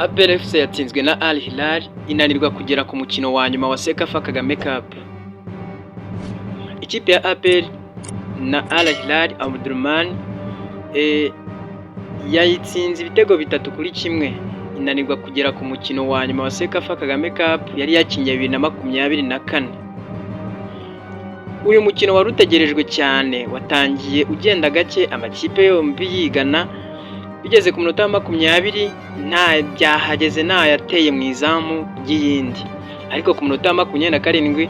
APR FC yatsinzwe na Al Hilal inanirwa kugera ku mukino wa nyuma wa Sekafa Kagame Cup. Ikipe ya APR na Al Hilal Omdurman yayitsinze ibitego 3-1 inanirwa kugera ku mukino wa nyuma wa Sekafa Kagame Cup yari yakinye 2024. Uyu mukino wari utegerejwe cyane watangiye ugenda gake amakipe yombi yigana, bigeze ku minota 20 nta byahageze nta yateye mu izamu ry'iyindi, ariko ku minota 27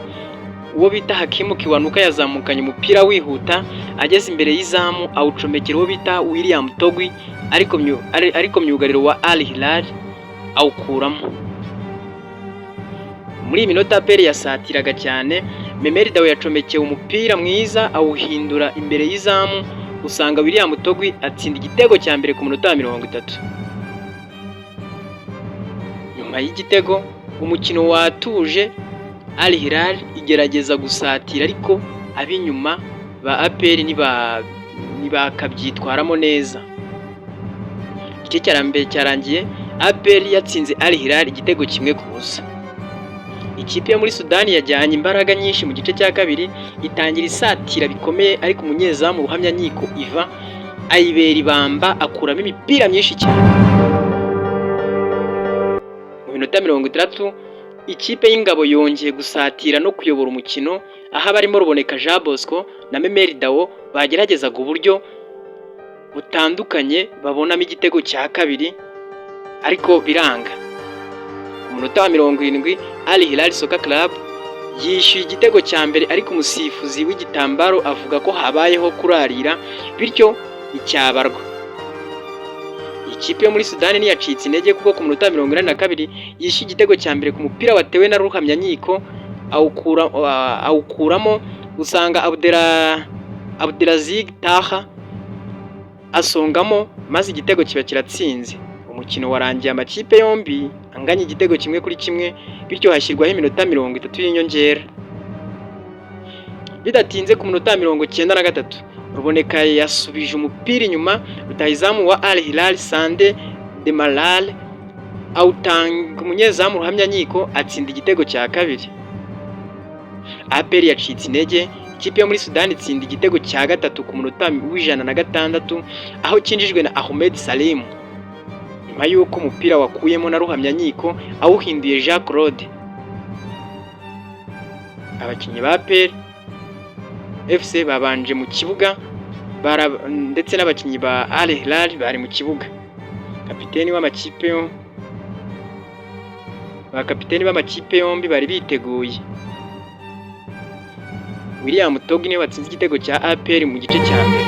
uwo bita Hakimu Kiwanuka yazamukanye umupira wihuta ageze imbere y'izamu awucomekera uwo bita William Togwi ariko myugariro wa Al Hilal awukuramo. Muri iyi minota APR yasatiraga cyane, Memeri Dawe yacomekeye umupira mwiza awuhindura imbere y'izamu, usanga William Togwi atsinda igitego cya mbere ku minota 30. Nyuma y'igitego umukino watuje, Al Hilal igerageza gusatira ariko abinyuma ba APR ntibakabyitwaramo neza. Igice cyarambere cyarangiye APR yatsinze Al Hilal igitego 1-0. Ikipe yo muri Sudani yajyanye imbaraga nyinshi mu gice cya kabiri, itangira isatira bikomeye ariko umunyezamu Ruhamya Nkiko Iva ayibera ibamba akuramo imipira myinshi cyane. Mu minota 30 ikipe y'ingabo yongeye gusatira no kuyobora umukino, aho abarimo Ruboneka Jean Bosco na Memeri Dawo bageragezaga uburyo butandukanye babonamo igitego cya kabiri ariko biranga. Ku minota 70 Al Hilal Soccer Club yishyuye igitego cya mbere ariko umusifuzi w'igitambaro avuga ko habayeho kurarira bityo icyabarwa. Ikipe yo muri Sudani ntiyacitse intege kuko ku minota 42 yishyuye igitego cya mbere ku mupira watewe na Ruhamya Nkiko awukuramo, usanga Abdelaziz Taha asongamo maze igitego kiba kiratsinze. Umukino warangiye amakipe yombi anganya igitego 1-1 bityo hashyirwaho iminota 30 y'inyongera. Bidatinze ku minota 93 Ruboneka yasubije umupira inyuma, rutahizamu wa Al Hilal Sande Demalal awutanga umunyezamu Ruhamya Nkiko atsinda igitego cya kabiri. APR yacitse intege, ikipe yo muri Sudani itsinda igitego cya gatatu ku minota 106 aho cyinjijwe na Ahmed Salim nyuma y'uko umupira wakuyemo na Ruhamya Nkiko awuhinduye Jean Claude. Abakinnyi ba APR FC babanje mu kibuga ndetse n'abakinnyi ba Al Hilal bari mu kibuga. Kapiteni b'amakipe yombi bari biteguye. William Togwi niwe watsinze igitego cya APR mu gice cya mbere.